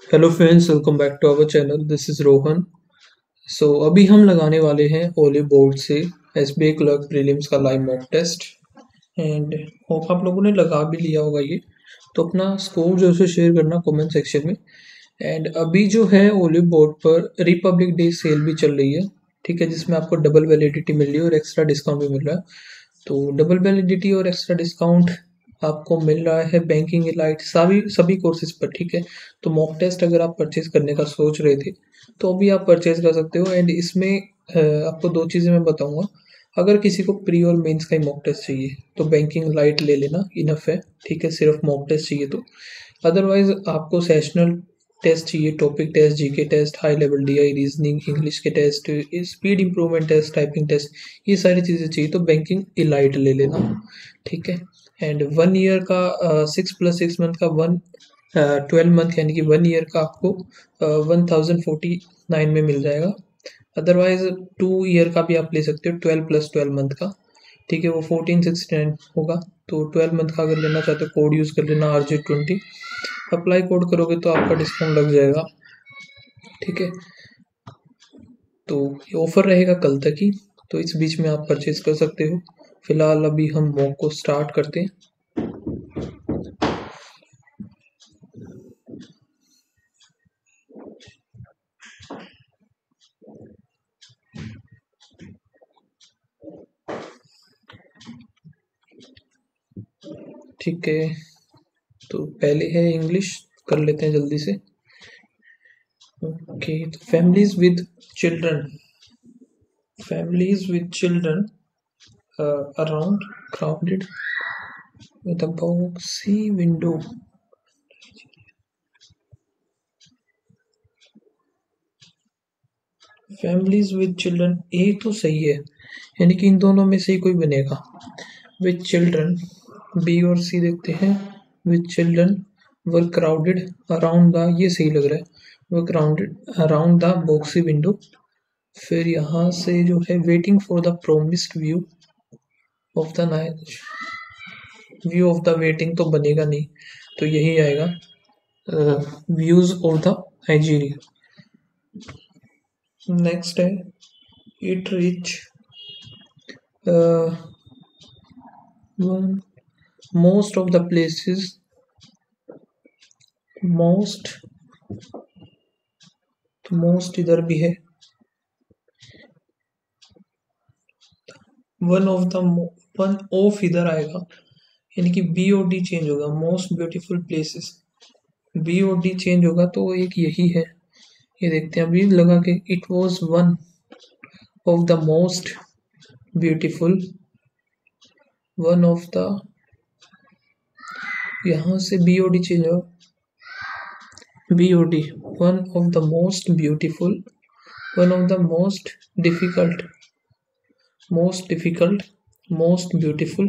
Hello friends, welcome back to our channel. This is Rohan. अभी हम लगाने वाले हैं ओली बोर्ड से एसबीआई क्लर्क प्रीलिम्स का live mock test. And hope आप लोगों ने लगा भी लिया होगा ये। तो अपना स्कोर जो है शेयर करना कमेंट सेक्शन में। एंड अभी जो है ओली बोर्ड पर रिपब्लिक डे सेल भी चल रही है, ठीक है, जिसमें आपको डबल वैलिडिटी मिल रही है और एक्स्ट्रा डिस्काउंट भी मिल रहा है। तो डबल वैलिडिटी और एक्स्ट्रा डिस्काउंट आपको मिल रहा है बैंकिंग एलाइट सभी सभी कोर्सेज पर, ठीक है। तो मॉक टेस्ट अगर आप परचेज करने का सोच रहे थे तो अभी आप परचेज कर सकते हो। एंड इसमें आपको दो चीज़ें मैं बताऊंगा। अगर किसी को प्री और मेंस का ही मॉक टेस्ट चाहिए तो बैंकिंग लाइट ले लेना, इनफ है, ठीक है, सिर्फ मॉक टेस्ट चाहिए तो। अदरवाइज आपको सेशनल टेस्ट चाहिए, topic test, GK test, high level DI, reasoning, English के test, speed improvement test, typing test, ये सारी चीज़ें चाहिए तो बैंकिंग इलाइट ले लेना, ठीक है। एंड 1 ईयर का 6+6 मंथ का 12 मंथ यानी कि 1 ईयर का आपको 1049 में मिल जाएगा। अदरवाइज 2 ईयर का भी आप ले सकते हो 12+12 मंथ का, ठीक है, वो 1469 होगा। तो 12 मंथ का अगर लेना चाहते हो कोड यूज़ कर लेना RJ20। अप्लाई कोड करोगे तो आपका डिस्काउंट लग जाएगा, ठीक है। तो ये ऑफर रहेगा कल तक ही, तो इस बीच में आप परचेज कर सकते हो। फिलहाल अभी हम मॉक को स्टार्ट करते हैं। ठीक है, तो पहले है इंग्लिश, कर लेते हैं जल्दी से। ओके, तो families with children around crowded with a boxy window। Families with children, ए तो सही है, यानी कि इन दोनों में से ही कोई बनेगा। विद चिल्ड्रन, बी और सी देखते हैं। With children were crowded around the, ये सही लग रहा है, were crowded around the boxy window. फिर यहाँ से जो है waiting for the promised view of the night, view of the waiting तो बनेगा नहीं, तो यही आएगा views of the Nigeria. Next है it reach most of the places, most, तो मोस्ट इधर भी है। वन ऑफ इधर आएगा, यानी कि बी और डी चेंज होगा। मोस्ट ब्यूटीफुल प्लेसेस, बी और डी चेंज होगा तो एक यही है। ये देखते हैं अभी लगा के, it was one of the most beautiful, one of the, यहाँ से बी और डी चेंज होगा, बी और D, one of the most beautiful, one of the most difficult, most difficult, most beautiful,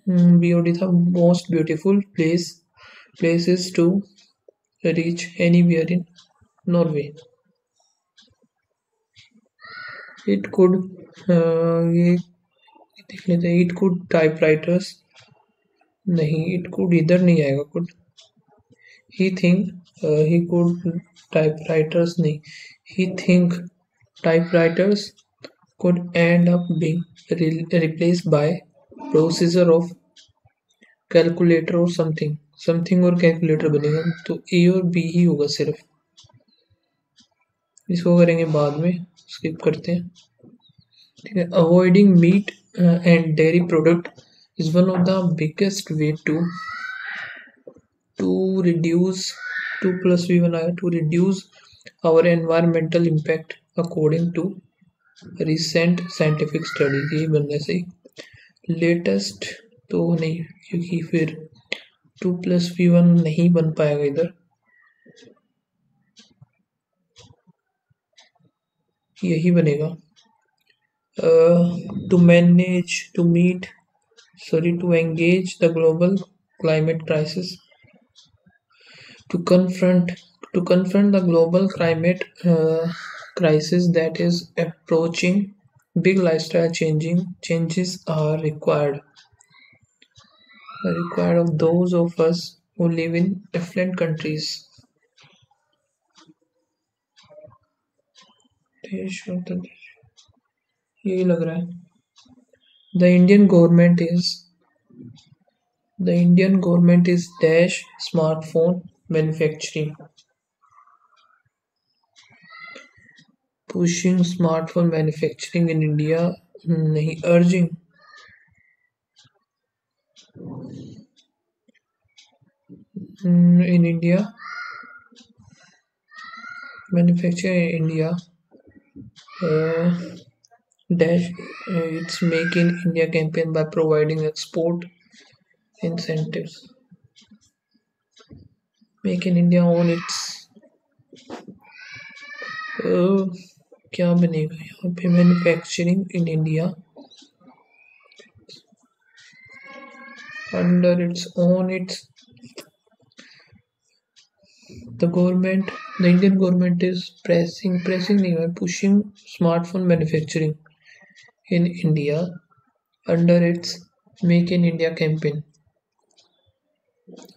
B और डी था। Most beautiful places to reach anywhere in Norway. It could, ये देख लेते हैं। It could typewriters, नहीं, it could इधर नहीं आएगा। Could, he think, he could typewriters नहीं, he think typewriters could end up being replaced by processor of calculator और समथिंग और कैलकुलेटर बनेगा। तो ए और बी ही होगा सिर्फ, इसको करेंगे बाद में, स्किप करते हैं, ठीक है। Avoiding meat and dairy product is one of the biggest way to reduce, 2+V बनाया, to reduce our environmental impact according to recent scientific study. यही बनने से लेटेस्ट तो नहीं, क्योंकि फिर 2+V1 नहीं बन पाएगा इधर, यही बनेगा। To manage, to meet, sorry, to engage the global climate crisis, to confront the global climate crisis that is approaching, big lifestyle changes are required of those of us who live in affluent countries. देश मतलब यही लग रहा है. The Indian government is dash smartphone manufacturing, pushing smartphone manufacturing in India. नहीं, urging. In India, manufacturing in India. Dash its Make in India campaign by providing export incentives. Make in India on its क्या बनेगा यहाँ पे? Manufacturing in India under its own its the Indian government is pressing नहीं है, pushing smartphone manufacturing in India under its Make in India campaign.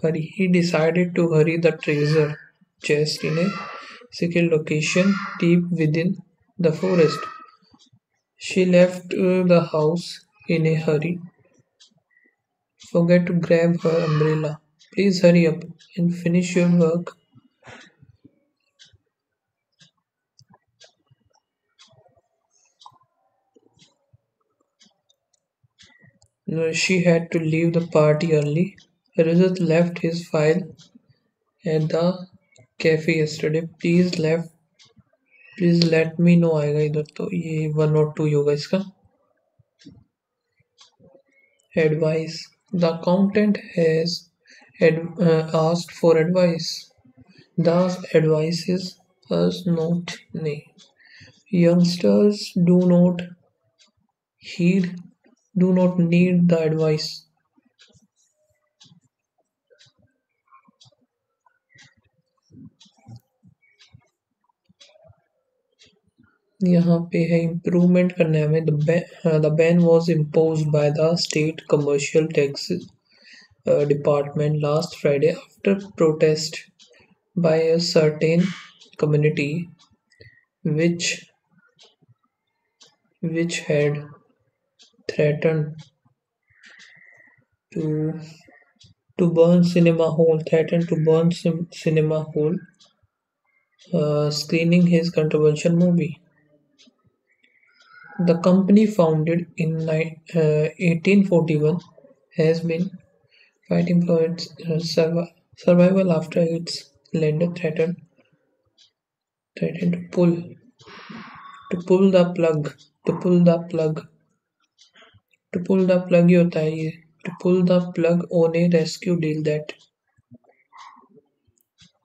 But he decided to hurry the treasure chest in a secret location deep within the forest. She left the house in a hurry. Forget to grab her umbrella. Please hurry up and finish your work. She had to leave the party early. Rajat left his file at the cafe yesterday. Please let me know आएगा इधर तो ये 1 और 2 होगा इसका. Advice. The accountant has asked for advice. The advice is us not नहीं. Youngsters do not need the advice. यहाँ पे है इम्प्रूवमेंट करने हमें. The ban was imposed by the state commercial taxes department last Friday after protest by a certain community which had threatened to burn cinema hall screening his controversial movie. The company, founded in 1841, has been fighting for its survival after its lender threatened to pull the plug. To pull the plug ही होता है ये. To pull the plug on a rescue deal that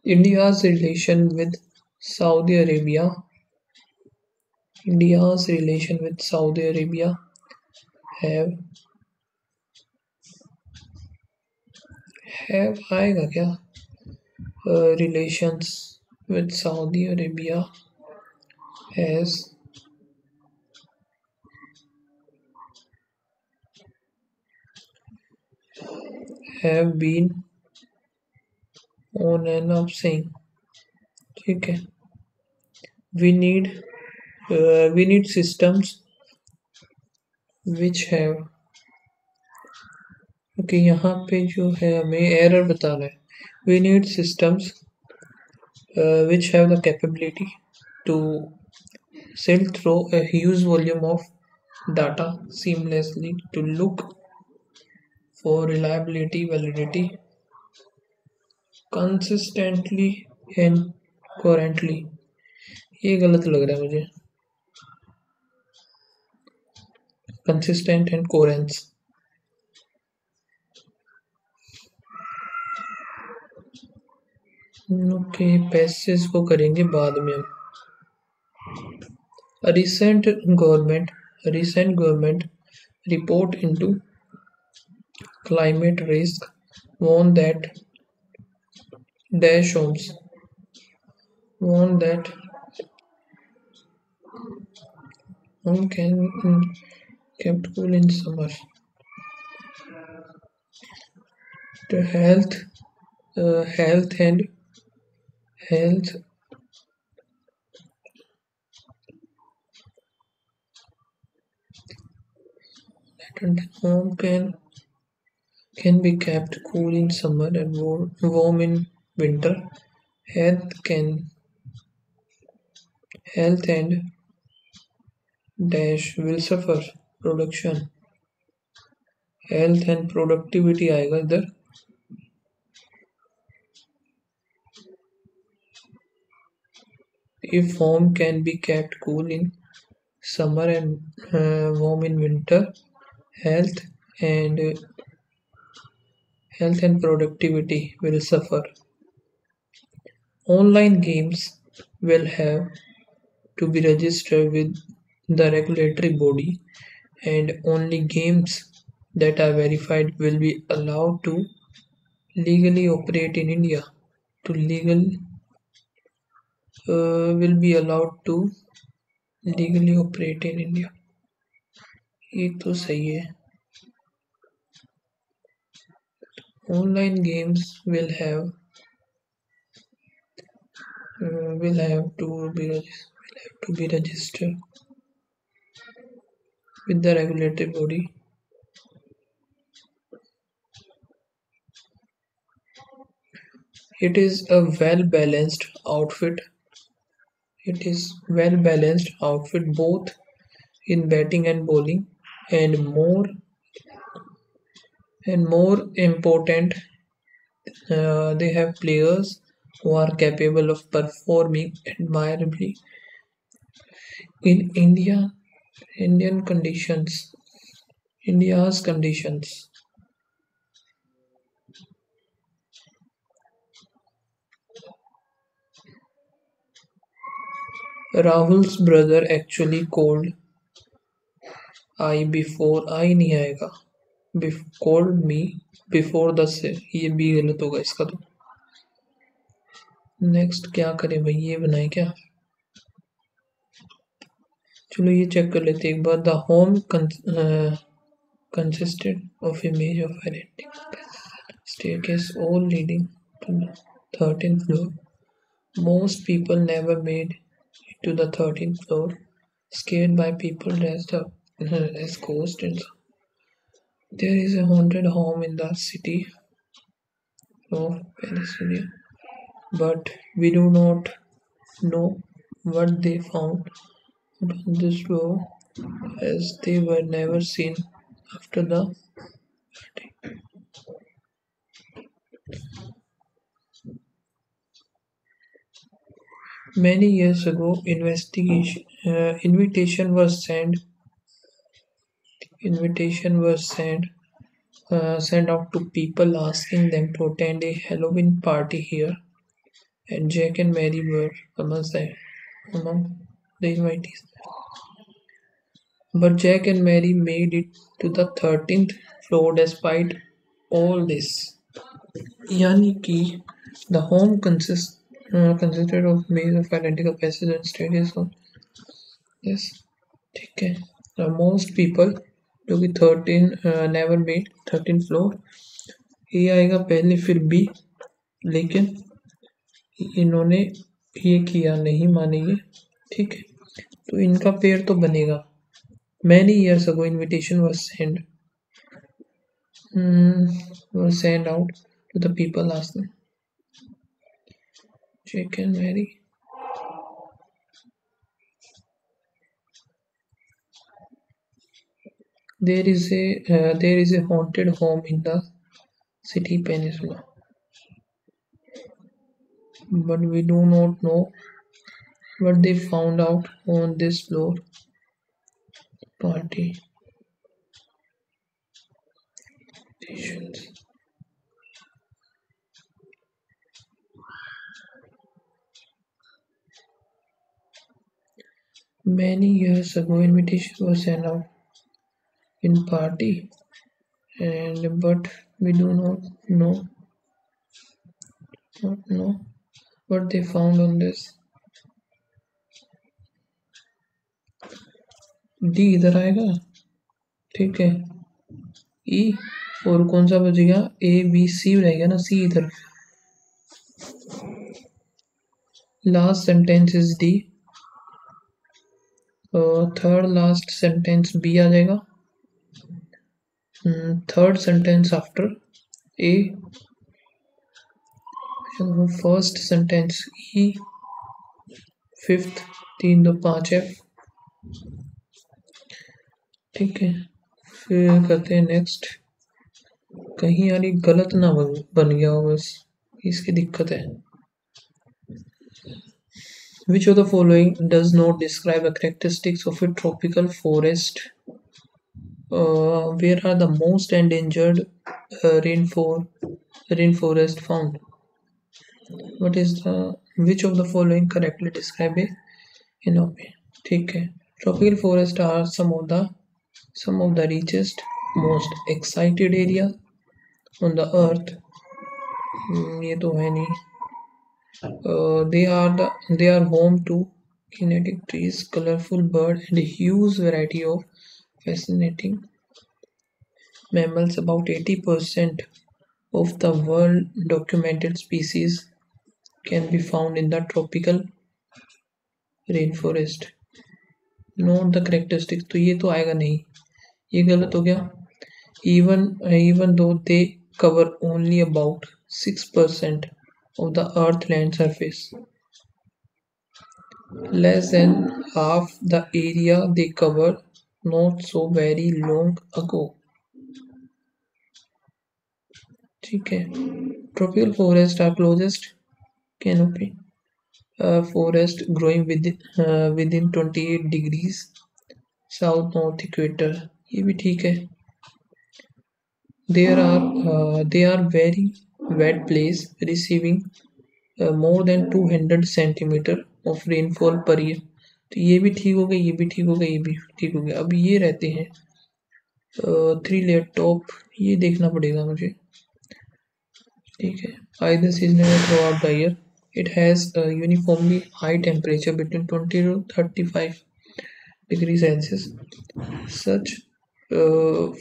India's relation with Saudi Arabia have आएगा क्या? Relations with Saudi Arabia have been on and off saying. ठीक है. We need systems which have. Okay यहाँ पे जो है हमें error बता रहा है. We need systems which have the capability to sail through a huge volume of data seamlessly to look for reliability, validity, consistently and coherently. ये गलत लग रहा है मुझे. Consistent and coherence. Okay, passage को करेंगे बाद में हम. A recent government report into climate risk warned that home can kept cool in summer. The health health and health and home can be kept cool in summer and warm in winter. Health and dash will suffer. Production, health and productivity आएगा इधर. If home can be kept cool in summer and warm in winter, health and health and productivity will suffer. Online games will have to be registered with the regulatory body, and only games that are verified will be allowed to legally operate in India. To legal will be allowed to legally operate in India. ये तो सही है. Online games will have to be registered with the regulatory body. It is a well balanced outfit. It is well balanced outfit both in batting and bowling, and more important, they have players who are capable of performing admirably in India's conditions. Rahul's brother actually called I before I नहीं आएगा. Called me before the से ये भी गलत होगा इसका तो. Next क्या करें भाई, ये बनाए क्या. चलो ये चेक कर लेते एक बार. The home consisted of image of identical staircase all leading to the 13th floor. Most people never made it to the 13th floor, scared by people dressed up as ghosts. And there is a haunted home in the city of Pennsylvania, but we do not know what they found on this floor, as they were never seen after the party. Many years ago, invitation was sent out to people asking them to attend a Halloween party here, and Jack and Mary were among the invitees. But Jack and Mary made it to the 13th floor despite all this. यानी कि the home consisted of maze of identical passages and staircases on this. ठीक है. Now most people जो कि 13 never made 13th floor. ये आएगा पहले फिर B, लेकिन इन्होंने ये किया नहीं मानेंगे. ठीक है, तो इनका पेयर तो बनेगा. Many years ago, invitation was sent out to the people asking Jack and Mary. There is a haunted home in the city peninsula, but we do not know what they found out on this floor party. Many years ago, invitation was sent out in party, but we do not know what they found on this. D इधर आएगा. ठीक है. E और कौन सा बचेगा? A B C रहेगा ना. C इधर. Last sentence is D. Third last sentence B आ जाएगा. Third sentence after A. First sentence E. Fifth 3 2 5 F. ठीक है, फिर करते हैं नेक्स्ट. कहीं यार ये गलत ना बन गया हो, बस इसकी दिक्कत है. Which of the following does not describe the characteristics of a tropical forest? Where are the most endangered rainforest found? What is the which of the following correctly describe a canopy? ठीक है, tropical forests are some of the richest, most excited area on the earth. ये तो है नहीं. They are home to kinetic trees, colorful birds, and a huge variety of fascinating mammals. About 80% of the world documented species can be found in the tropical rainforest. Note the characteristics. तो ये तो आएगा नहीं, ये गलत हो गया. Even though they cover only about 6% of the earth land surface, less than half the area they covered not so very long ago. ठीक है, tropical forests are closest canopy forest growing within 28 degrees south north equator. ये भी ठीक है. They are very wet place receiving more than 200 centimeter of rainfall per year. तो ये भी ठीक हो गया, ये भी ठीक हो गया, ये भी ठीक हो गया. अब ये रहते हैं 3 लेयर टॉप, ये देखना पड़ेगा मुझे. ठीक है, either seasonal throughout the year. It has a uniformly high temperature between 20 to 35 degrees Celsius. Such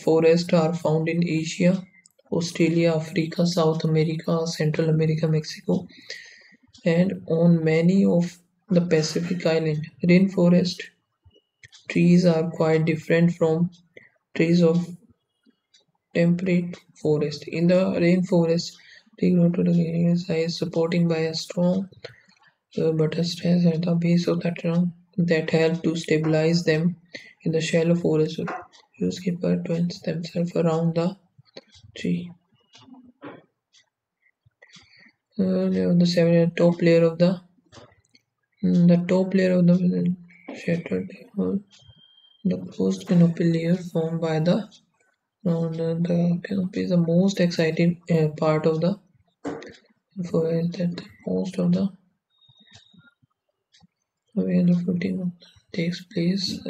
forests are found in Asia, Australia, Africa, South America, Central America, Mexico, and on many of the Pacific Island. Rainforest trees are quite different from trees of temperate forest. In the rainforest, they grow to the size, supporting by a strong buttress at the base of the trunk that help to stabilize them. In the shallow forest, use keeper twins themselves around the tree. The top layer of the shattered the closed canopy layer formed by the canopy is the most exciting part of the forest that most of the where the fruiting takes place,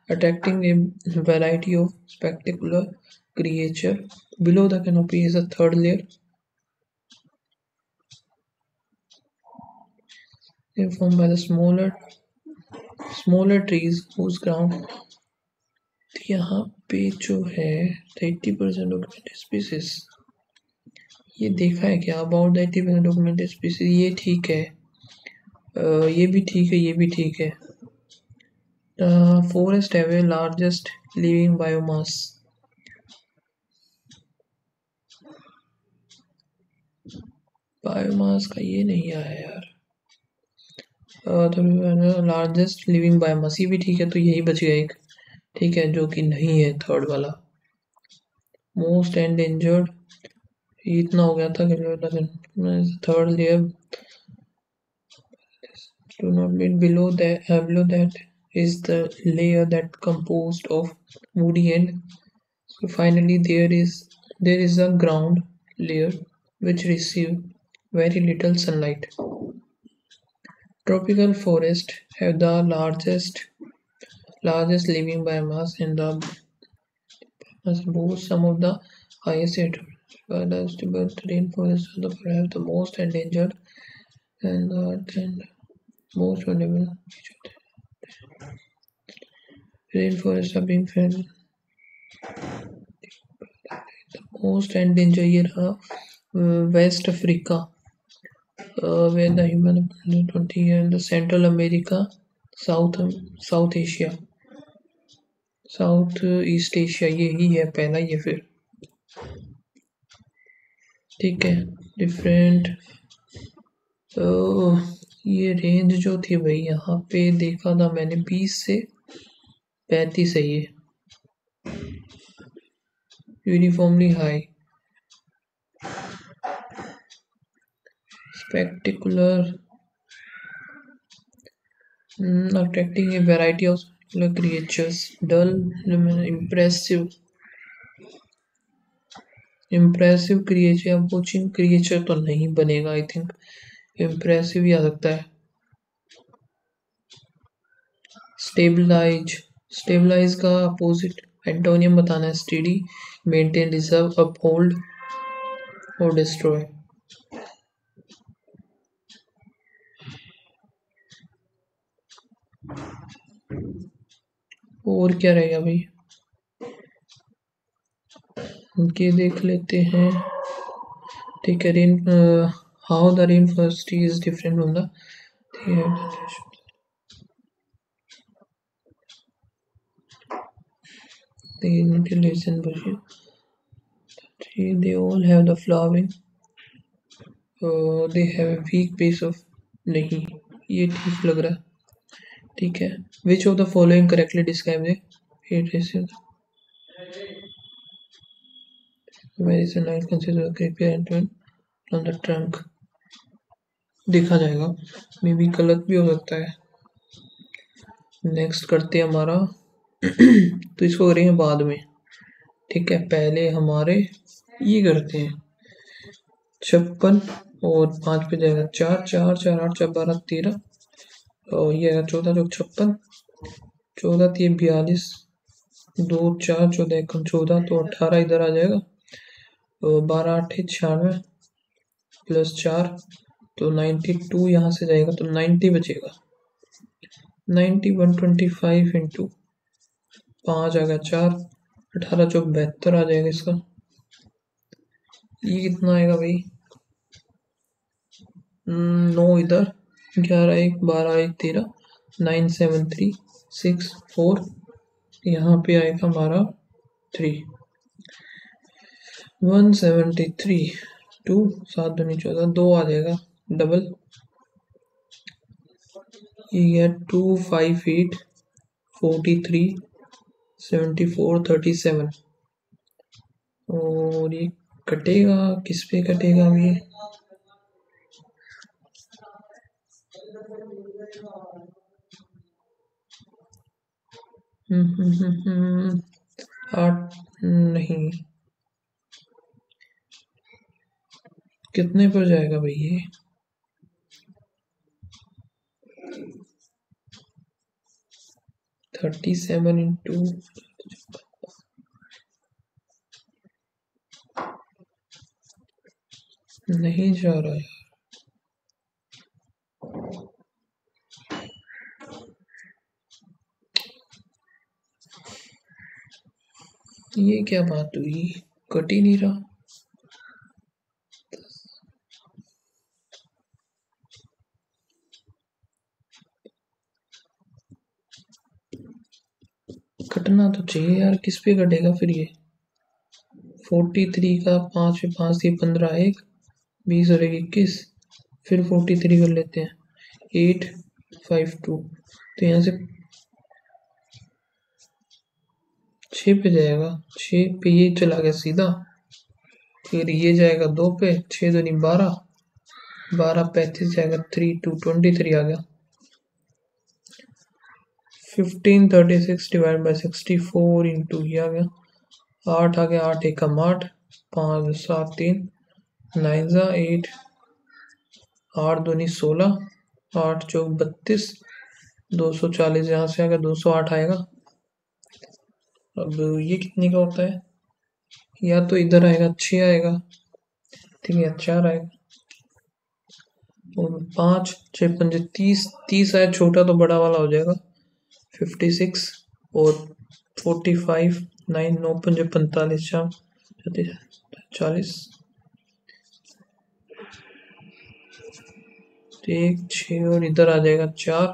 attracting a variety of spectacular creature. Below the canopy is a third layer. They are formed by the smaller trees whose ground. यहाँ पे जो है 80% documented species, ये देखा है क्या? About the 80% documented species, ये ठीक है, ये भी ठीक है, ये भी ठीक है. Forest have a largest living biomass. Biomass का ये नहीं आया यार. तो लार्जेस्ट लिविंग बायोमास, ये भी ठीक है, तो यही बच गया एक. ठीक है, जो कि नहीं है थर्ड वाला. मोस्ट एंडेंजर्ड, इतना हो गया था कि third layer. Do not be below that is the layer that composed of woody and so finally there is a ground layer which receive very little sunlight. Tropical forests have the largest living biomass and the boast some of the highest but rainforests are perhaps the most endangered and most vulnerable. Rainforests are being fed. The most endangered here are West Africa, where the human 20 year in the Central America, South Asia, South East Asia, यही है पहला ये फिर ठीक है different. ये range जो थी भाई यहाँ पे देखा था मैंने 20 से 35 है ये uniformly high spectacular attracting a variety of spectacular creatures dull impressive creature या watching creature तो नहीं बनेगा आई थिंक impressive ही आ सकता है stabilize का अपोजिट एंटोनियम बताना है steady maintain reserve uphold और destroy और क्या रहेगा भाई इनके देख लेते हैं ठीक है rain how the rain forest is different from the listen they all have the flowering they have a weak base of नहीं ये ठीक लग रहा है ठीक है which of the following correctly describe the heat ratio where is the light consider the on the trunk देखा जाएगा मे भी गलत भी हो सकता है नेक्स्ट करते हैं हमारा तो इसको करेंगे बाद में ठीक है पहले हमारे ये करते हैं 56 और 5 पे जाएगा 4 4 4 8 4 12 13 और ये आएगा 14 जो 56 14 3 42 2 4 14 1 14 तो 18 इधर आ जाएगा और 12 8 96 प्लस 4 तो 92 यहाँ से जाएगा तो 90 बचेगा 90 125 इंटू 5 आ गया 4 18 चौक 72 आ जाएगा इसका ये कितना आएगा भाई 9 इधर 11 1 12 1 13 9 7 3 6 4 यहाँ पे आएगा हमारा 3 173 2 7 दूनी 14 2 आ जाएगा डबल ये 2 5 8 43 74 37 और ये कटेगा किस पे कटेगा ये 8 नहीं कितने पर जाएगा भाई ये 37 इंटू नहीं जा रहा है ये क्या बात हुई कट ही नहीं रहा कटना तो चाहिए यार किस पे कटेगा फिर ये 43 का 5 पे 5 दिए 15 1 20 और 21 फिर 43 कर लेते हैं 8 5 2 तो यहाँ से 6 पे जाएगा 6 पे ये चला गया सीधा फिर ये जाएगा 2 पे 6 दूनी 12 12 35 जाएगा 3 2 23 आ गया 1536 डिवाइड बाई 64 इंटू ये आ गया 8 आ गया 8 एकम 8 5 7 3 9 जा 8 8 दूनी 16 8 चौक 32 240 यहाँ से आ गया 208 आएगा अब ये कितने का होता है या तो इधर आएगा 6 आएगा ठीक है 4 आएगा और 5 6 5 30 30 आया छोटा तो बड़ा वाला हो जाएगा 56 और 45 9 9 5 45 40 तो 1 6 और इधर आ जाएगा 4,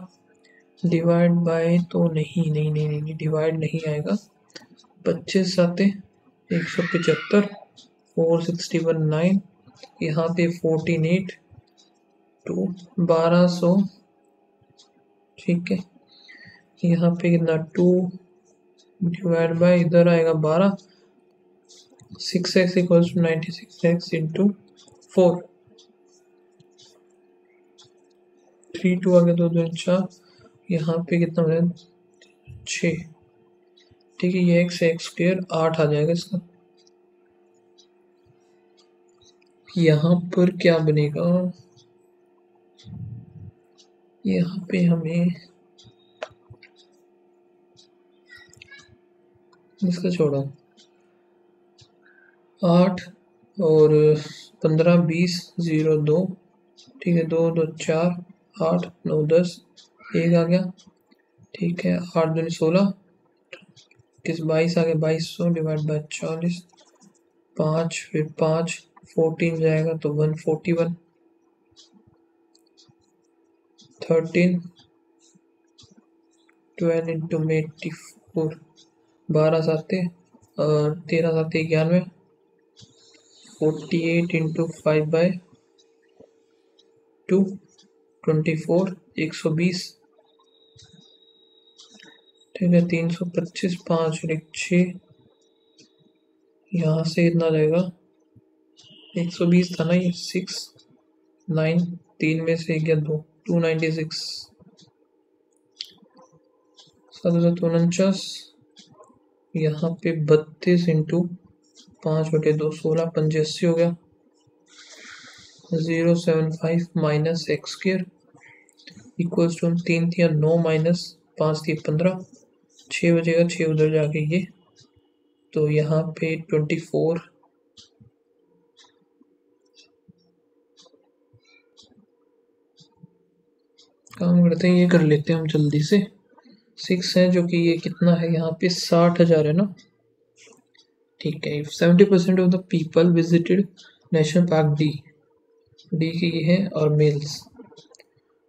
डिवाइड बाय तो नहीं नहीं नहीं नहीं, नहीं डिवाइड नहीं आएगा। 25 आते 175, 461 9, यहाँ पे 14 8 टू 1200, ठीक है। यहाँ पे कितना 2 डिवाइड बाय इधर आएगा 12, 6x equals to 96x into 4, 3 2 आगे 2 2 4, यहाँ पे कितना बनेगा 6, ठीक है। ये x स्क्वायर 8 आ जाएगा इसका। यहाँ पर क्या बनेगा, यहाँ पे हमें इसका छोड़ा 8 और 15 20 0 2, ठीक है। 2 2 4 8 9 10, 1 आ गया, ठीक है। 8 2 16, किस 22 आ गया, 2200 डिवाइड बाय 40, 5 फिर 5 14 जाएगा तो 141, 13 12 इंटू में 84, 12 साते और 13 साते 91, 48 इंटू 5 बाय 2 24, 120, ठीक है। 325 5 और 6, यहाँ से इतना रहेगा 120 था ना, ये 6 9, 3 में से 1 या 2, 296, 749, यहाँ पे 32 इंटू 5/2 16 85 हो गया, 075 minus x square equals to 3 थी 9 माइनस 5 थी 15, 6 बजेगा, 6 उधर जाके ये, तो यहाँ पे 24 काम करते हैं, ये कर लेते हैं हम जल्दी से। 6 है जो कि ये कितना है, यहाँ पे 60,000 है ना, ठीक है। 70% of the people visited national park D की ये है और मेल्स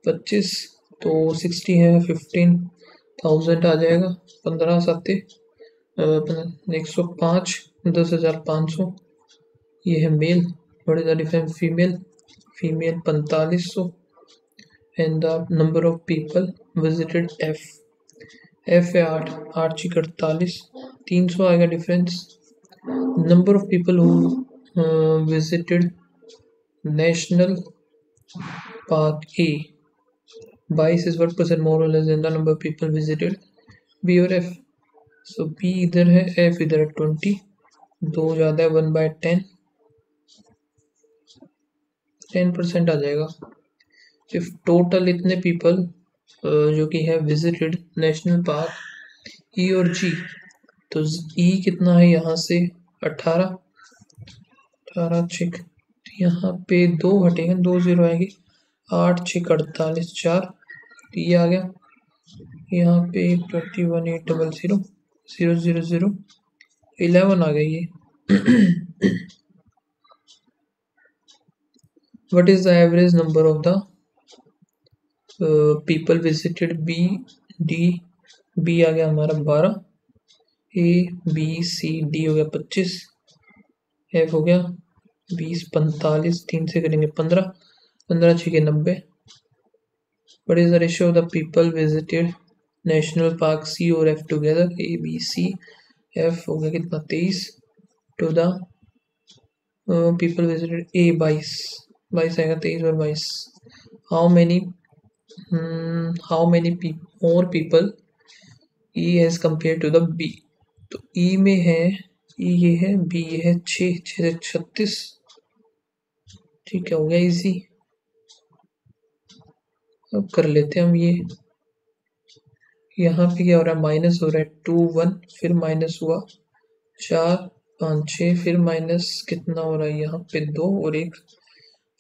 25, तो 60 है 15,000 आ जाएगा, 15 साते 105, 10,500, ये है male. What is the difference female, female 4500, and the number of people visited F है 8, 8 ची 48, 300 आएगा difference. Number of people who visited national park A 22 is what percent more or less than the number of people visited B और F। so B इधर है, F इधर है 20, 2 ज़्यादा है 1/10, 10% आ जाएगा। सिर्फ टोटल इतने पीपल जो कि है विजिटेड नेशनल पार्क E और G, तो E कितना है यहाँ से 18 6, यहाँ पे 2 हटेंगे, 2 0 आएगी, 8 6 48 4, ये आ गया। यहाँ पे 21 8 0 0 0 0 0 11 आ गई ये। What is the average number of the people visited B D, B आ गया हमारा 12, ए बी सी डी हो गया 25, एफ हो गया 20 45, 3 से करेंगे 15, 15 6 90। What is the ratio of the people visited national park C और F together, A B C F हो गया कितना 23 to the people visited A 22 आएगा, 23 और 22। How many more people E as compare to the B, तो E में है ई ये है, बी ये है 6 6 से 36, ठीक है, हो गया इजी। अब कर लेते हैं हम ये, यहाँ पे क्या हो रहा है, माइनस हो रहा है 2 1, फिर माइनस हुआ 4 5 6, फिर माइनस कितना हो रहा है यहाँ पे 2 और 1,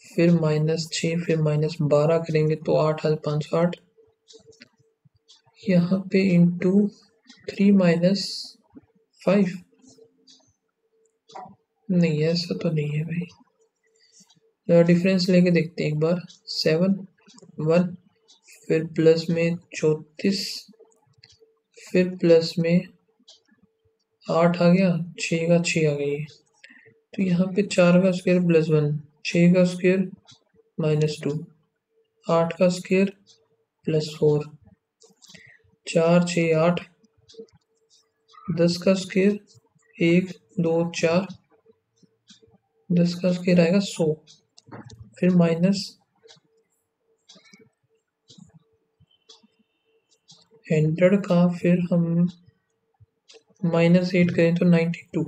फिर माइनस 6, फिर माइनस 12 करेंगे तो 8 5 8, यहाँ पे इंटू 3 माइनस 5, नहीं ऐसा तो नहीं है भाई, डिफरेंस लेके देखते हैं एक बार। 7 1, फिर प्लस में 34, फिर प्लस में 8 आ गया, 6 का 6 आ गई। तो यहाँ पे 4 का स्क्वायर प्लस 1, 6 का स्क्वायर -2, 8 का स्क्वायर +4, 4 6 8, 10 का स्क्वायर 1 2 4, 10 का स्क्वायर आएगा 100, फिर माइनस 100 का, फिर हम -8 करें तो 92,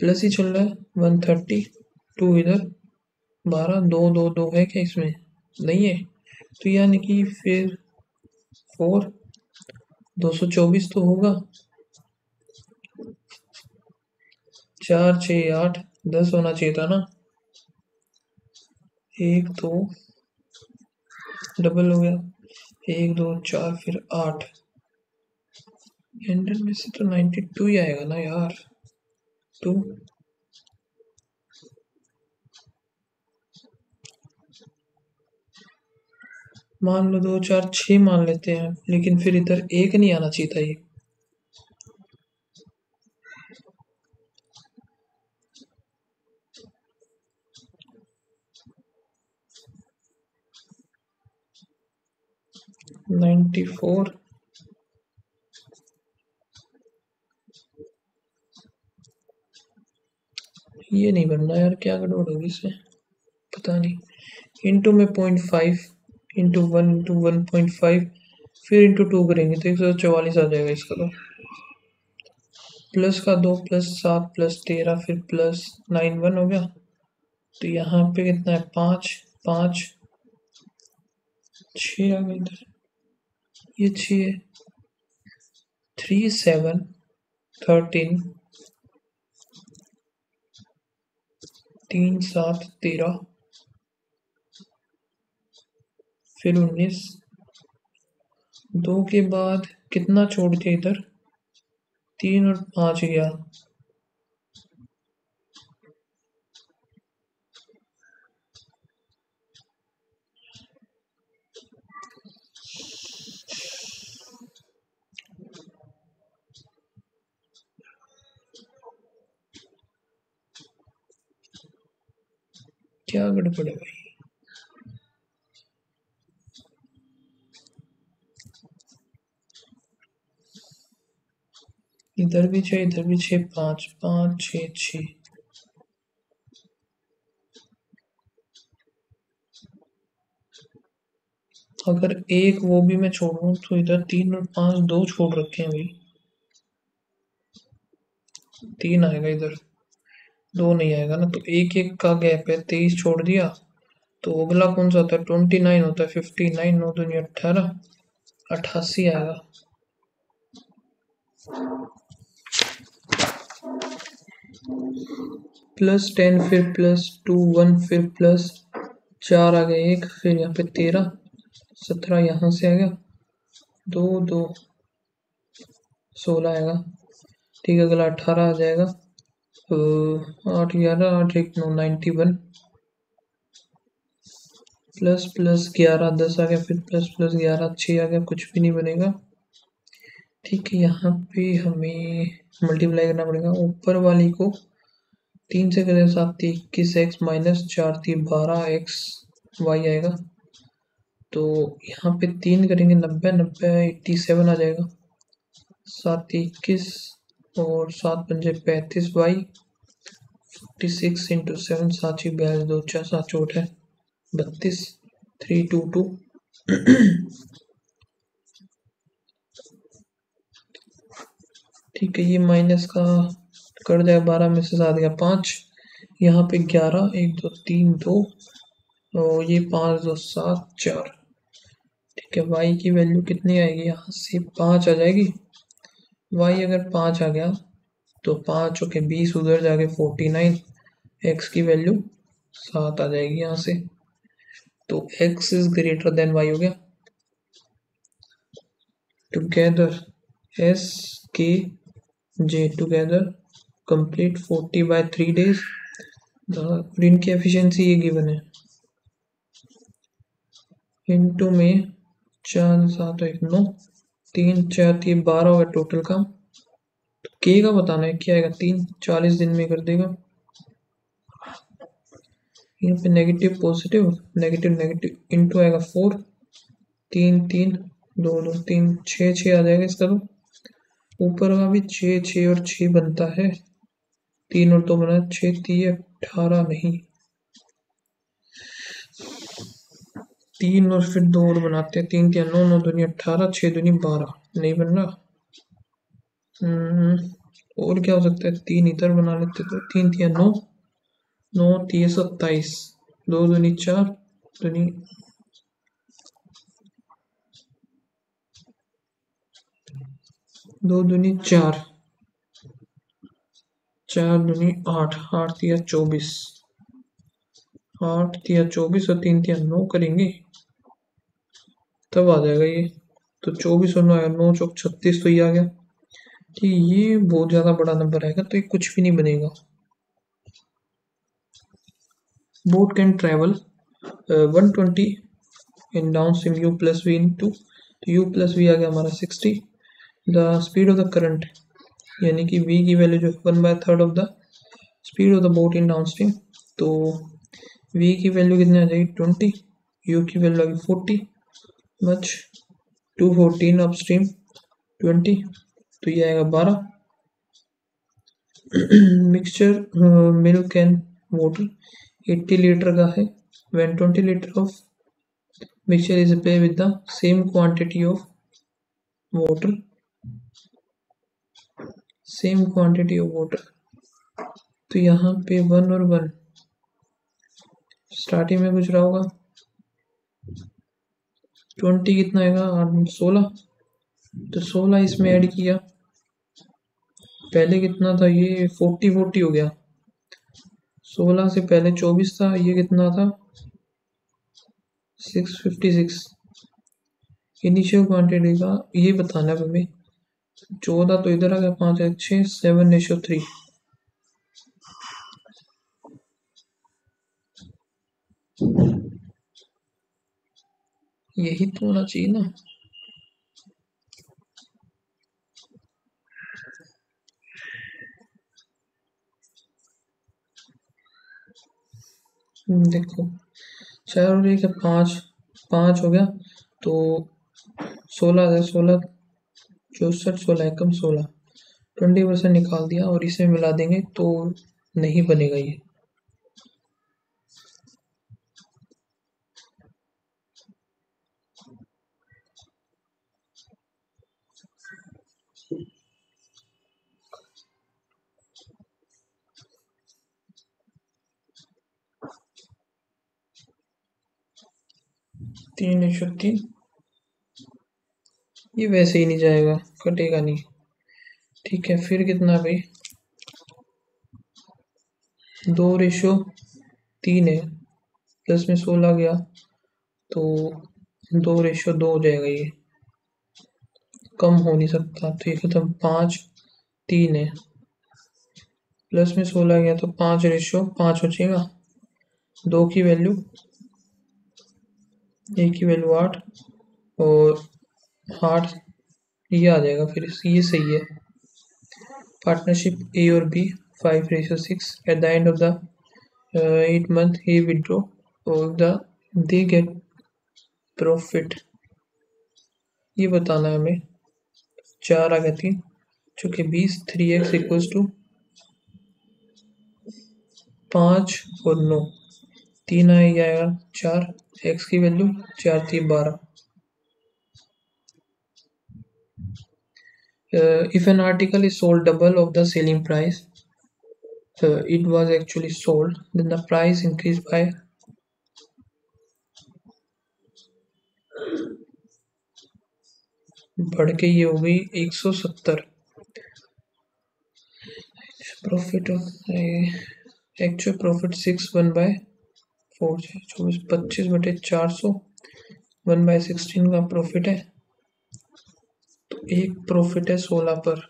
प्लस ही चल रहा है 132, इधर 12, 2 2 2 है क्या इसमें? नहीं है, तो यानी कि फिर 4 224 तो होगा। 4 6 8 10 होना चाहिए था ना, 1 2 डबल हो गया, 1 2 4 फिर 8, 100 में से तो 92 ही आएगा ना यार। 2 मान लो, 2 4 6 मान लेते हैं, लेकिन फिर इधर 1 नहीं आना चाहिए था ये। -94, ये नहीं बनना यार, क्या गड़बड़ होगी इसमें पता नहीं। इंटू में 0.5, इंटू 1, इंटू 1.5, फिर इंटू 2 करेंगे तो 144 आ जाएगा इसका। तो प्लस का 2 प्लस 7 प्लस 13, फिर प्लस 91 हो गया। तो यहाँ पे कितना है, 5 5 6 आ गया इधर, ये 6 है, 3 7 13, 3 7 13, फिर 19, 2 के बाद कितना छोड़ दिया इधर, 3 और 5 गया, क्या गड़बड़ है भाई। इधर भी 6, इधर भी 6, 5 5 6 6, अगर एक वो भी मैं छोड़ूं तो इधर 3 और 5 2 छोड़ रखे हैं भाई, 3 आएगा इधर, 2 नहीं आएगा ना, तो एक एक का गैप है, 23 छोड़ दिया, तो अगला कौन सा होता है, 29 होता है, 59, 9 दूनी 18, 88 आएगा। +10, फिर +2 1, फिर +4 आ गया 1, फिर यहाँ पे 13 17 यहाँ से आ गया, 2 2 16 आएगा, ठीक है, अगला 18 आ जाएगा, 8 11 8 1 9 91, प्लस प्लस 11 10 आ गया, फिर प्लस प्लस 11 6 आ गया, कुछ भी नहीं बनेगा। ठीक है, यहाँ पे हमें मल्टीप्लाई करना पड़ेगा, ऊपर वाली को 3 से करें 7 21 x माइनस 4 3 12 x y आएगा। तो यहाँ पे 3 करेंगे, 90 90 87 आ जाएगा, 7 21 और 7 पंजे 35 y, 46 इंटू 7 7 42 2 4 7 चौट है 32 322। ठीक है, ये माइनस का कर जाएगा, 12 में से 7 गया 5, यहाँ पे 11 1 2 3 2 और ये 5 2 7 4। ठीक है, y की वैल्यू कितनी आएगी, यहाँ से 5 आ जाएगी। y अगर 5 आ गया तो 5 के 20 उधर जाके 49, x की वैल्यू 7 आ जाएगी यहाँ से, तो x is greater than y हो गया। Together s k j together complete 40/3 days। इनकी एफिशिएंसी ये गिवन है। इंटू में 4 7 1 9 3 4 3 12 होगा टोटल का। तो के का बताना है क्या आएगा, 3 40 दिन में कर देगा। यहाँ पे negative positive negative negative into आएगा 4 3 3 2 2 3 6 6 आ जाएगा इसका। तो ऊपर का भी 6 6 और 6 बनता है, 3 और 2 बना 6 3 18 नहीं, 3 और फिर 2 और बनाते हैं, 3 3 9 9 दूनी 18 6 दूनी 12 नहीं बन रहा। और क्या हो सकता है, 3 इधर बना लेते तो 3 3 9 9 3 27 2 दूनी 4 दूनी 2 दूनी 4 4 दूनी 8 8 3 24 8 3 24 और 3 3 9 करेंगे तब आ जाएगा ये। तो 24 और 9 9 चौक 36, तो ये आ गया। ठीक, ये बहुत ज्यादा बड़ा नंबर आएगा तो ये कुछ भी नहीं बनेगा। Boat can travel 120 in downstream u plus V into, तो u प्लस वी आ गया हमारा 60। The speed of the current यानी कि v की वैल्यू जो 1/3 of the speed of the boat in downstream, तो v की वैल्यू कितनी आ जाएगी 20, u की वैल्यू आ गई 40, मच 214 अप स्ट्रीम 20, तो ये आएगा 12। Mixture milk and water 80 litre का है, when 20 litre of mixture is prepared with the same quantity of water, same quantity of water, तो यहाँ पे 1 और 1 स्टार्टिंग में कुछ रहा होगा। 20 कितना आएगा 16, तो 16 इसमें ऐड किया, पहले कितना था ये 40 40 हो गया। 16 से पहले 24 था, ये कितना था 656। इनिशियल क्वांटिटी का ये बताना है हमें। 14 तो इधर आ गया, 5 6 7:3। यही तो होना चाहिए ना। देखो 4 और 1 है 5, 5 हो गया, तो 16 है, 16 64 16 एकम 16, 20% निकाल दिया और इसे मिला देंगे तो नहीं बनेगा ये। तीन 3, ये वैसे ही नहीं जाएगा, कटेगा नहीं। ठीक है, फिर कितना भाई 2:3 है, प्लस में 16 गया तो 2:2 हो जाएगा, ये कम हो नहीं सकता, तो ये खत्म। 5 3 है, प्लस में 16 गया तो 5:5 बचेगा। 2 की वैल्यू 1 की वैल्यू 8 और 8 ये आ जाएगा, फिर ये सही है। पार्टनरशिप ए और B 5:6 at the end of the 8 month he withdraw और they get profit, ये बताना है हमें। 4 आ गया 3 चूँकि 20 3x इक्वल्स टू 5 और 9, 3 आएगा 4, x की value 4 3 12। If an article is sold double of the selling price, it was actually sold, then the price increased by बढ़ के ये हो गई 170। प्रॉफिट एक्चुअल प्रॉफिट 6 1/4 24 25/400 1/16 का प्रॉफिट है, तो एक प्रॉफिट है 16 पर।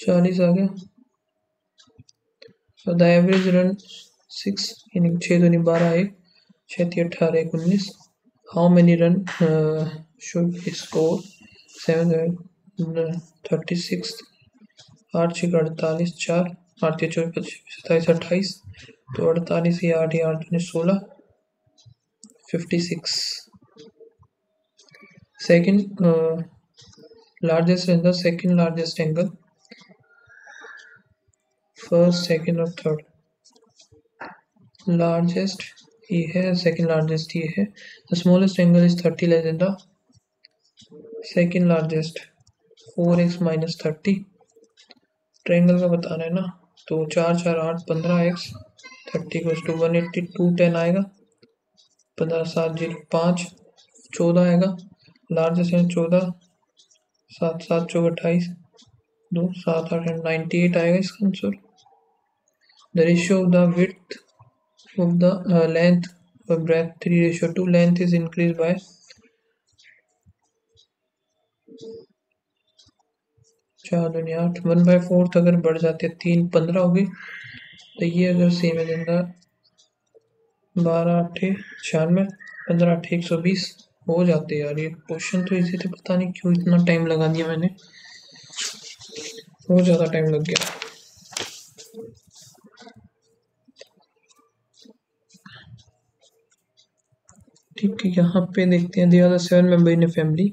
40 आ गया। So the average run 6 यानी 6 दूनी 12 1 6 3 18 1 19। How many run should he score? 7 36 8 6 48 4 8 4 27 28 तो 48 या 8 या 8 16 56। Second largest and the second largest angle, first second और third। largest ये है, second largest ये है। the smallest angle is 30 less than the second largest 4x minus 30। Triangle का बताना है ना, तो 4 4 8 15x 30 goes to 180 210 आएगा। 15 7 0 5 14 आएगा। लार्जेस्ट है 14 7 7 चौक 28 2 7 8 98 आएगा इसका answer. The ratio of the width of the length of breadth 3:2 length is increased by 4 दूनी 8 1/4 अगर बढ़ जाते 3 15 होगी। तो ये अगर सेम है जिंदा 12 8 96 15 8 120 हो जाते यार। ये क्वेश्चन तो इजी थे, पता नहीं क्यों इतना टाइम लगा दिया मैंने, बहुत ज़्यादा टाइम लग गया। ठीक है, यहाँ पे देखते हैं दिया 7 मेंबर इन ए फैमिली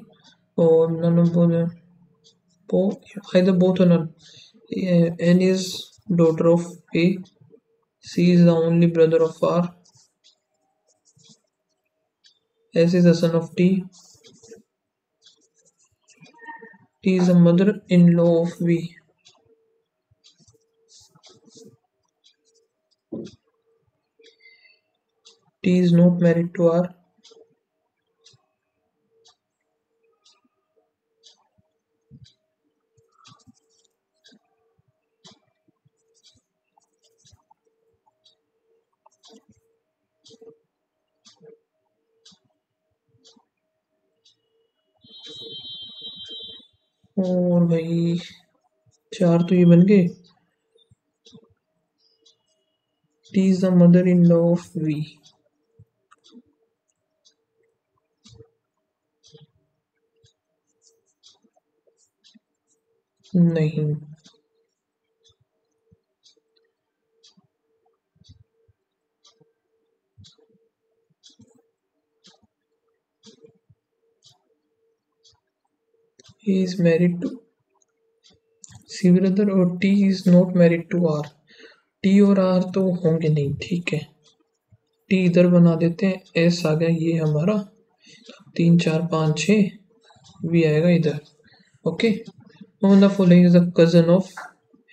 और none of either both or none। N is daughter of A, C is the only brother of R, S is the son of T, T is the mother-in-law of V। T is not married to R। और भाई 4 तो ये बन गए। T is the mother-in-law of V। नहीं, he is married to C brother और T is not married to R। T और R तो होंगे नहीं, ठीक है। T इधर बना देते हैं, S आ गया ये हमारा 3 4 5 6 V आएगा इधर। Okay, the following is the cousin of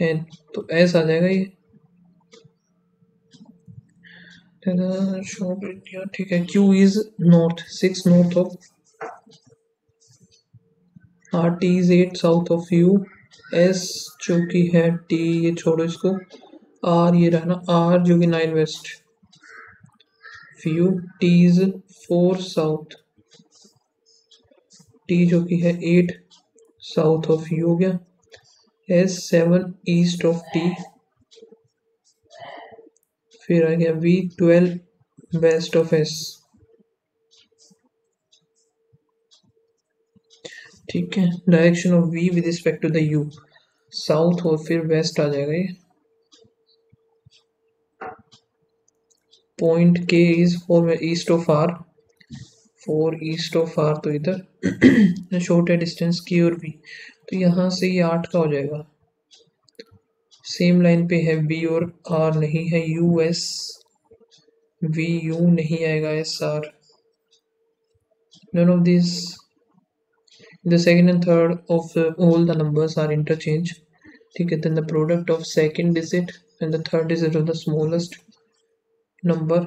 N, तो S आ जाएगा ये। ठीक है, Q is north 6 north of R, T is 8 south of U, S जो कि है T, ये छोड़ो इसको, R ये रहना R जो कि 9 west U, T is 4 south, T जो कि है 8 साउथ ऑफ U हो गया। S 7 ईस्ट ऑफ T, फिर आ गया V 12 वेस्ट ऑफ S। ठीक है, direction of V with respect to the U south और फिर वेस्ट आ जाएगा ये। Point K is 4 east of R, 4 east of R तो इधर शॉर्ट है डिस्टेंस K और V, तो यहाँ से ये 8 का हो जाएगा। सेम लाइन पे है B और R नहीं है, US V U नहीं आएगा, SR none of these। The second and third of all the numbers are interchange। ठीक है, then the product of second digit and the third digit of the smallest number,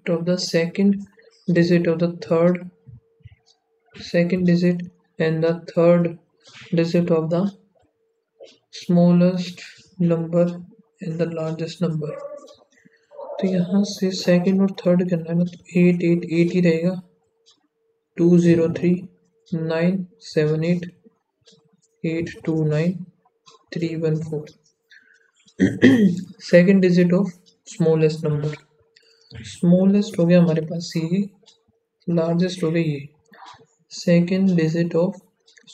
of the second digit of the third second digit and the third digit of the smallest number and the largest number। तो यहाँ से second और third करना है ना, तो 8 8 8 ही रहेगा। 2 0 3 9 7 8 829 314 second digit of smallest number, smallest हो गया हमारे पास ये, लार्जेस्ट हो गया ये। Second digit of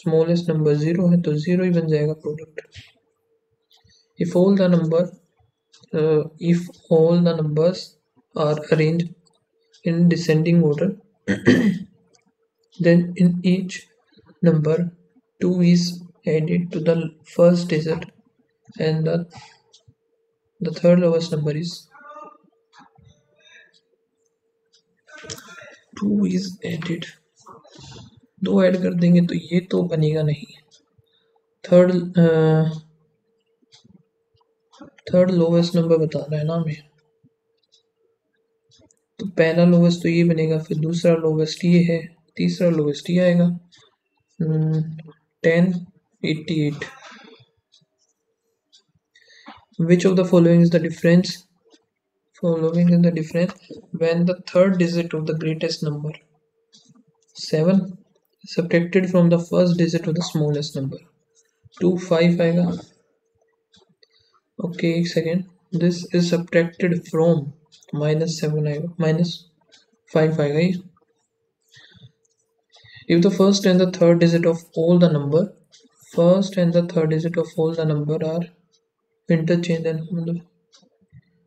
smallest number 0 है तो 0 ही बन जाएगा product. If all the number if all the numbers are arranged in descending order then in each number 2 is added to the first digit and the third lowest number is 2 is added, 2 add कर देंगे तो ये तो बनेगा नहीं। Third lowest number बताना है ना हमें, तो पहला लोवेस्ट तो ये बनेगा, फिर दूसरा लोवेस्ट ये है, तीसरा लोवेस्ट ये आएगा 1088। Which of the following is the difference? Following is the difference when the third digit of the greatest number 7 subtracted from the first digit of the smallest number 2 5 आएगा। ओके एक second, this is subtracted from -7 आएगा, -5 आएगा ये। If the first and the third digit of all the number, first and the third digit of all the number are interchanged and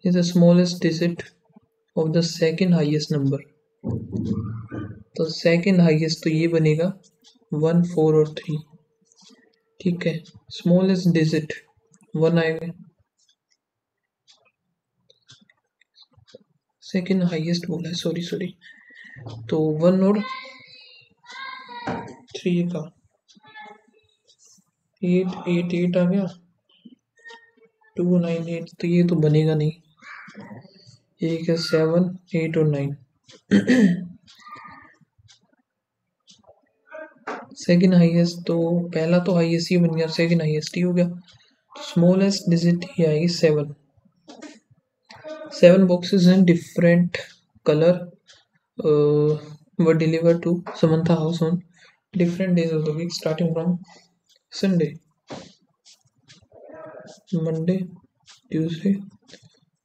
is the smallest digit of the second highest number, तो second highest तो ये बनेगा 1 4 और 3, ठीक है। Smallest digit 1 आएगा, second highest बोला है, सॉरी तो 1 और 3 का 8 आ गया, 298 तो ये तो बनेगा नहीं, एक है 7 8 और 9 सेकंड हाईएस्ट तो पहला तो हाईएस्ट ही बन गया, सेकंड हाईएस्ट ही हो गया, तो स्मॉलेस्ट डिजिट ही आएगी 7। 7 boxes in different color were delivered to Samantha house on different days of the week starting from Sunday, Monday, Tuesday,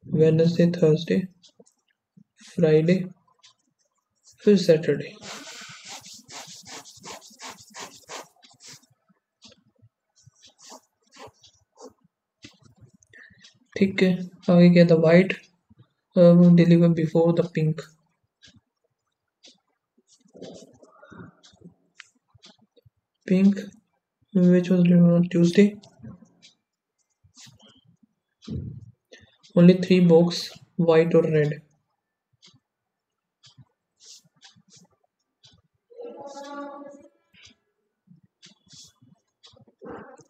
Wednesday, Thursday, Friday, फिर Saturday। ठीक है, आगे क्या था, white deliver before the pink, pink which was delivered on Tuesday, only 3 box white और red,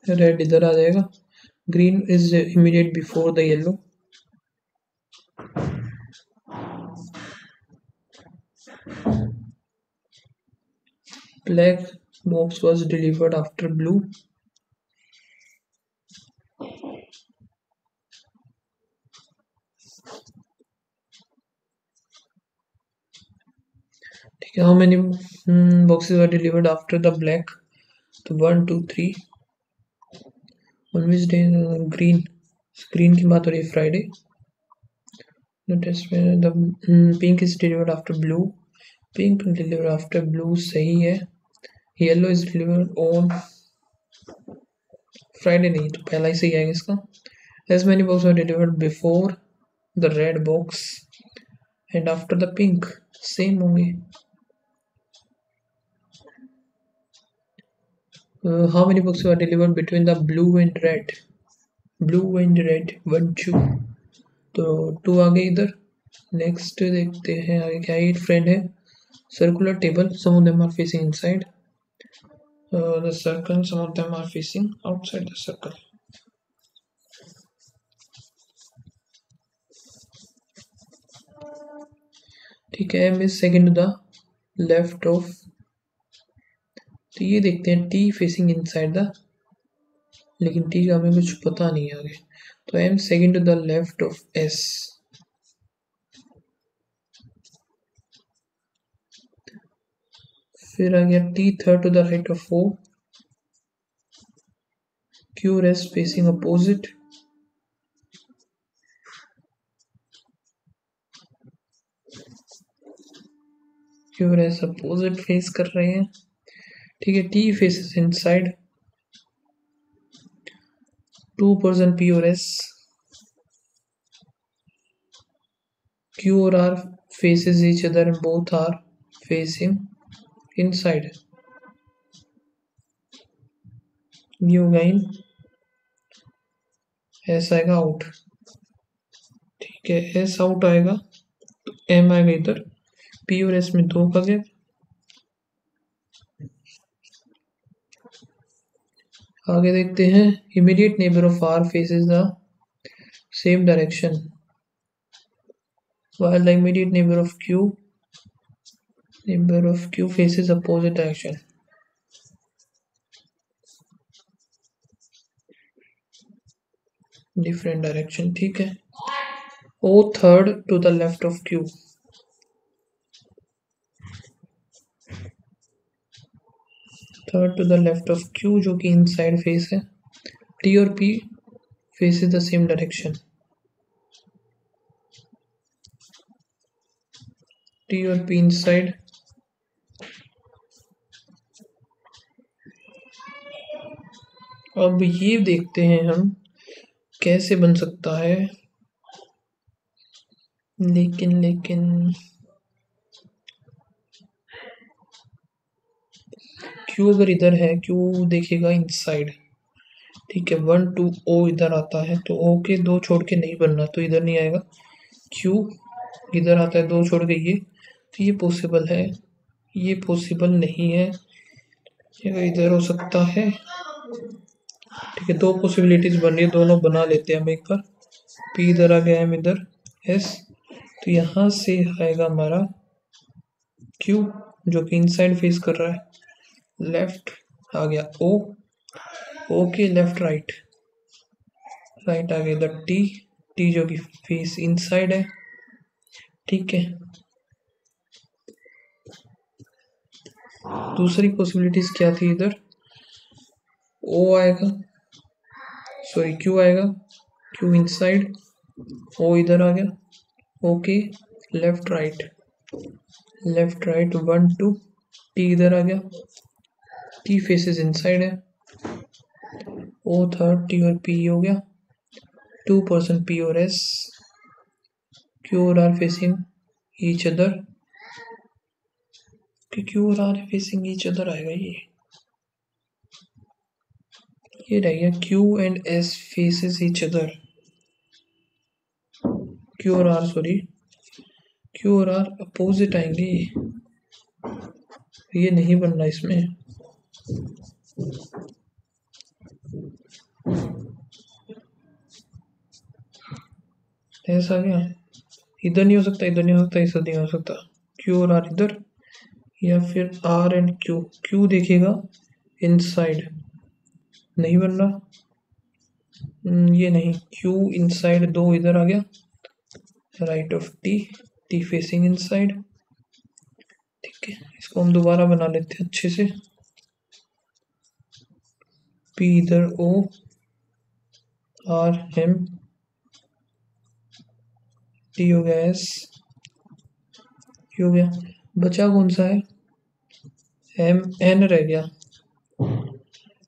red इधर आ जाएगा, green is immediate before the yellow, black box was delivered after blue, ठीक है। how many boxes were delivered after the black, तो 1 2 3, on which day green, green की बात हो रही है Friday, the pink is delivered after blue, pink delivered after blue सही है, yellow is delivered on Friday, नहीं तो पहला ही सही आएगा इसका। as many boxes were delivered before the red box and after the pink, same होंगे। how many boxes were delivered between the blue and red, 1 2, तो 2 आ गए इधर। नेक्स्ट देखते हैं आगे क्या, 8 फ्रेंड है, circular table, some of them are facing inside the circle, some of them are facing outside the circle, ठीक है। m is second to the left of, तो ये देखते हैं t facing inside the, लेकिन t का हमें कुछ पता नहीं है आगे, तो m second to the left of s, फिर आ गया t third to the right of o, Q और S facing opposite. Q और S opposite face कर रहे हैं, ठीक है। T faces inside. two person P और S. Q और R faces each other and both are facing inside. ये होगा इन, S आएगा आउट, ठीक है। S आउट आएगा तो M आएगा इधर, P और S में 2 का गैप। आगे देखते हैं, immediate neighbour of R faces the same direction while the immediate neighbor of Q faces opposite direction. Different direction, ठीक है। O third to the left of Q. Third to the left of Q जो कि inside face है। T और P faces the same direction. T और P inside. अब ये देखते हैं हम कैसे बन सकता है, लेकिन Q अगर इधर है, Q देखेगा इनसाइड, ठीक है। 1 2 O इधर आता है तो O के 2 छोड़ के नहीं बनना, तो इधर नहीं आएगा। Q इधर आता है 2 छोड़ के, ये तो ये पॉसिबल है, ये पॉसिबल नहीं है, ये इधर हो सकता है, ठीक है। 2 पॉसिबिलिटीज बन रही है, दोनों बना लेते हैं हम एक बार। P इधर आ गया, M इधर, S, तो यहाँ से आएगा हमारा Q जो कि इनसाइड फेस कर रहा है। लेफ्ट आ गया O के लेफ्ट राइट आ गया इधर T जो कि फेस इनसाइड है, ठीक है। दूसरी पॉसिबिलिटीज क्या थी, इधर O आएगा, सॉरी Q आएगा, Q इनसाइड, O इधर आ गया, O के लेफ्ट राइट 1 2, T इधर आ गया, T फेसेस इनसाइड है, O थर्ड, T और P हो गया। 2 person P और S, Q और R facing each other, Q और R facing each other आएगा, ये रहेगा Q and S faces each other, Q और R अपोजिट आएंगे, ये नहीं बनना इसमें। ऐसा क्या, इधर नहीं हो सकता, इधर नहीं हो सकता, इधर नहीं हो सकता। Q और R इधर, या फिर R एंड Q देखेगा इनसाइड, नहीं बन रहा, ये नहीं। Q इनसाइड 2 इधर आ गया, right of T facing inside, ठीक है। इसको हम दोबारा बना लेते हैं अच्छे से। P इधर O, R M, T हो गया S, Q हो गया, बचा कौन सा है, M N रह गया,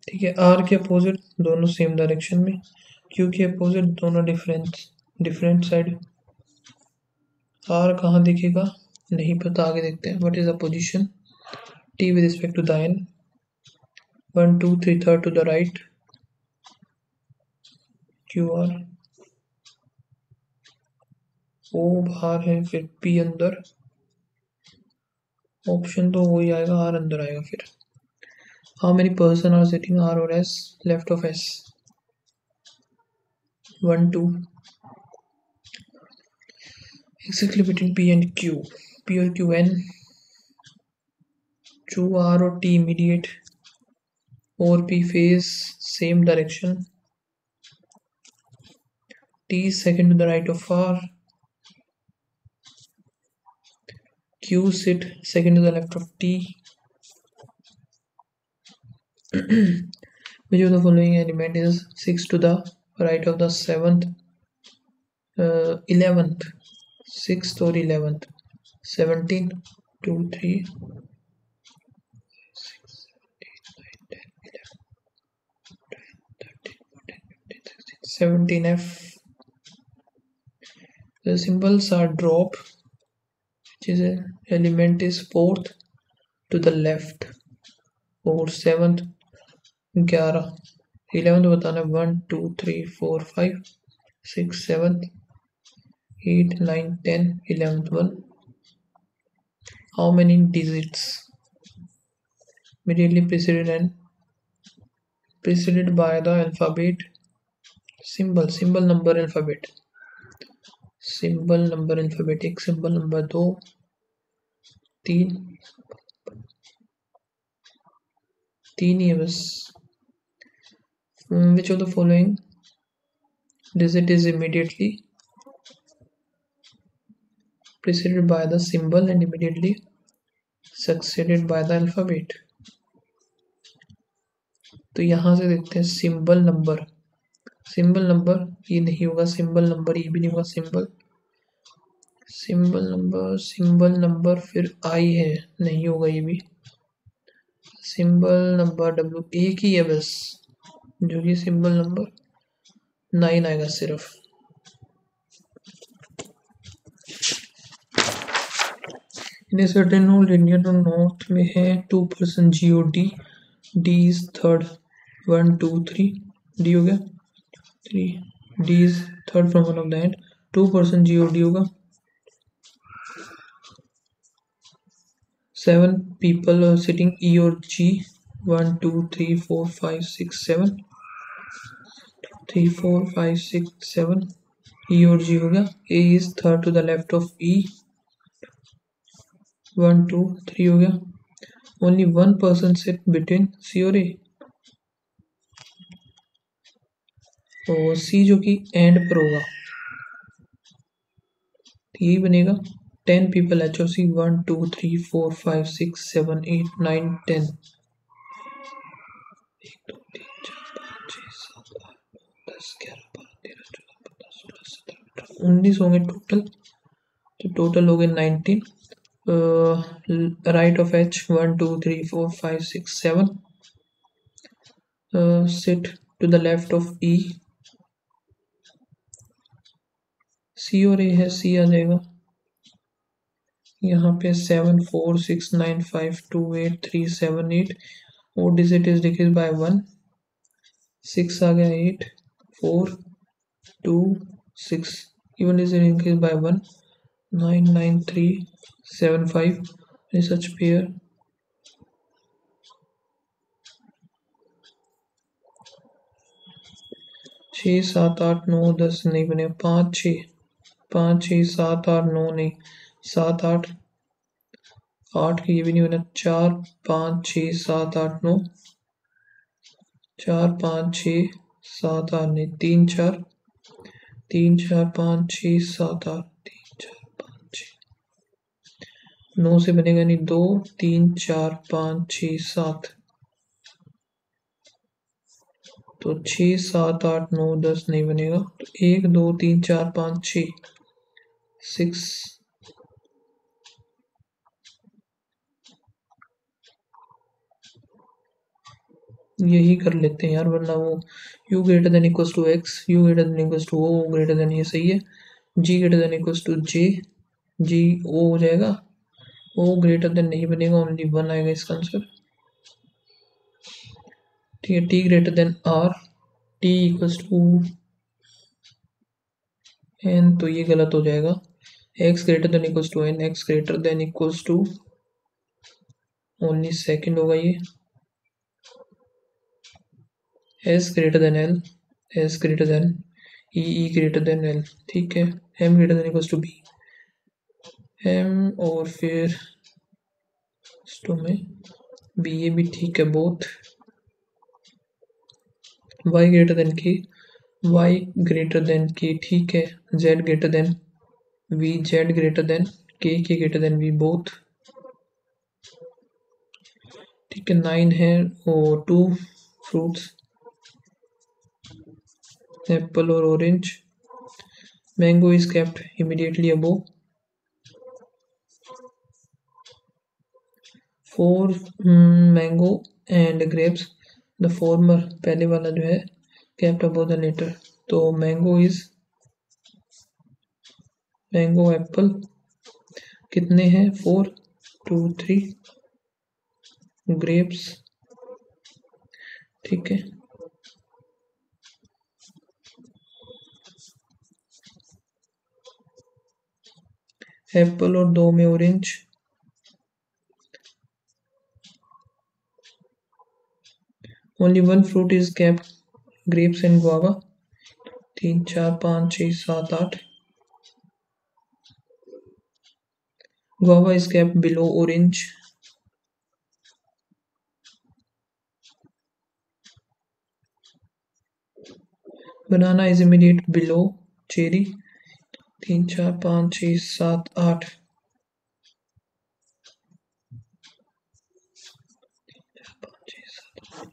ठीक है। R के अपोजिट दोनों सेम डायरेक्शन में, Q के अपोजिट दोनों डिफरेंट साइड। R कहाँ दिखेगा नहीं पता, आगे देखते हैं। What is the position T with respect to the N, 1 2 3 third to the right, Q R, O बाहर है, फिर P अंदर, ऑप्शन तो वही आएगा, R अंदर आएगा। फिर how many person are sitting R और S left of S, 1 2, exactly between P and Q, P और Q N, जो R और T immediate और P face same direction, T is second to the right of R, Q sit second to the left of T, Which of the following element is 6 to the right of the 7th, 11th, 6th or 11th? 17, 2, 3, 17F. The symbols are drop, which is a element is 4th to the left, और 7th 11, 11th बताना 1 2 3 4 5 6 7 8 9 10 11th one. How many digits? Immediately preceded by the alphabet symbol number alphabet. Symbol number alphabetic symbol number 2 3 ही है बस. Which of the following digit is immediately preceded by the symbol and immediately succeeded by the alphabet? तो यहाँ से देखते हैं symbol number ये नहीं होगा, सिंबल नंबर ये भी नहीं होगा, सिंबल नंबर फिर आई है, नहीं होगा ये भी. सिंबल नंबर डब्ल्यू एक ही है बस, जो कि सिंबल नंबर 9 आएगा सिर्फ. इन सर्टेन लिनियर नॉर्थ में है 2% GOD, D is third, 1 2 3 D हो गया 3, D is third from one of the end, 2% GOD होगा. 7 people are sitting E or G, 1 2 3 4 5 6 7 3 4 5 6 7 E or G हो गया. A is third to the left of E, 1 2 3 हो गया. Only one person sit between C और A, और C जो कि and पर होगा, यही बनेगा. 10 people HOC, 1 2 3 4 5 6 7 8 9 10 19 होंगे टोटल, तो टोटल हो गए 19. Right of H 1 2 3 4 5 6 7, sit to the left of E, C और A है, C आ जाएगा. यहाँ पे 7 4 6 9 5 2 8 3 7 8, और डिजिट इज डिक्रीज बाय 1, 6 आ गया, 8 4 2 6, even digit increase by 1, 9 9 3 7 5, such pair. 6 7 8 9 10 नहीं बने, 5 6 7 8 9 नहीं, 7 8 8 की ये भी नहीं बना, 4 5 6 7 8 9, 4 5 6 7 8 नहीं, 3 4 5 6 7 8 3 4 5 6 9 से बनेगा नहीं, 2 3 4 5 6 7, तो 6 7 8 9 10 नहीं बनेगा, तो 1 2 3 4 5 6 6, यही कर लेते हैं यार, वरना वो u greater than equals to x, u greater than equals to o greater than, ये सही है. g greater than equals to j, g o हो जाएगा. o ग्रेटर देन नहीं बनेगा, ओनली 1 आएगा इसका आंसर. ठीक है. t greater than r, t equals to n, तो ये गलत हो जाएगा. x greater than equals to n, x greater than equals to only second होगा ये. s greater than l, s greater than e, e greater than l. ठीक है. m greater than equals to b, m और फिर to में b, ये भी ठीक है both. y greater than k, y greater than k, ठीक है. z greater than v, z greater than k, k greater than v, both. ठीक है. 9 है और 2 फ्रूट्स, एप्पल और orange. Mango is kept immediately above. 4 mango and grapes, the former पहले वाला जो है केप्ट अबोव द लेटर, तो मैंगो इज मैंगो एप्पल कितने हैं 4 2 3 ग्रेप्स, ठीक है। एप्पल और 2 में orange, only 1 fruit is kept grapes and guava. 3 4 5 6 7 8, guava is kept below orange। banana is immediate below cherry। 3 4 5 6 7 8,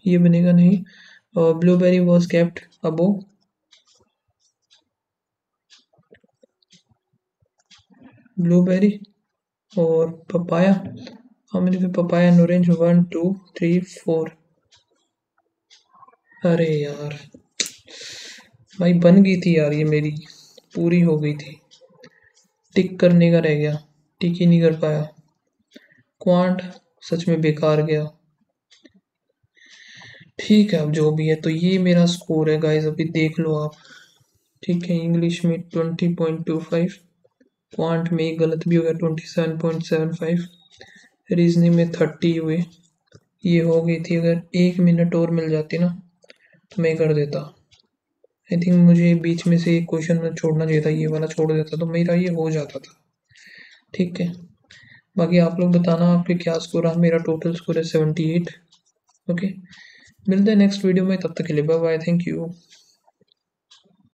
ये बनेगा नहीं। और blueberry was kept above, blueberry और papaya, how many papaya and orange 1 2 3 4। अरे यार भाई बन गई थी यार, ये मेरी पूरी हो गई थी, टिक करने का रह गया, टिक ही नहीं कर पाया। क्वांट सच में बेकार गया। ठीक है अब जो भी है, तो ये मेरा स्कोर है गाइस, अभी देख लो आप। ठीक है, इंग्लिश में 20.25, क्वांट में एक गलत भी हो गया 27.75, रीजनिंग में 30 हुए। ये हो गई थी, अगर 1 मिनट और मिल जाती ना तो मैं कर देता। आई थिंक मुझे बीच में से एक क्वेश्चन में छोड़ना चाहिए था, ये वाला छोड़ देता तो मेरा ये हो जाता था। ठीक है, बाकी आप लोग बताना आपके क्या स्कोर रहा। मेरा टोटल स्कोर है 78। ओके, मिलते हैं नेक्स्ट वीडियो में, तब तक के लिए बाय बाय, थैंक यू।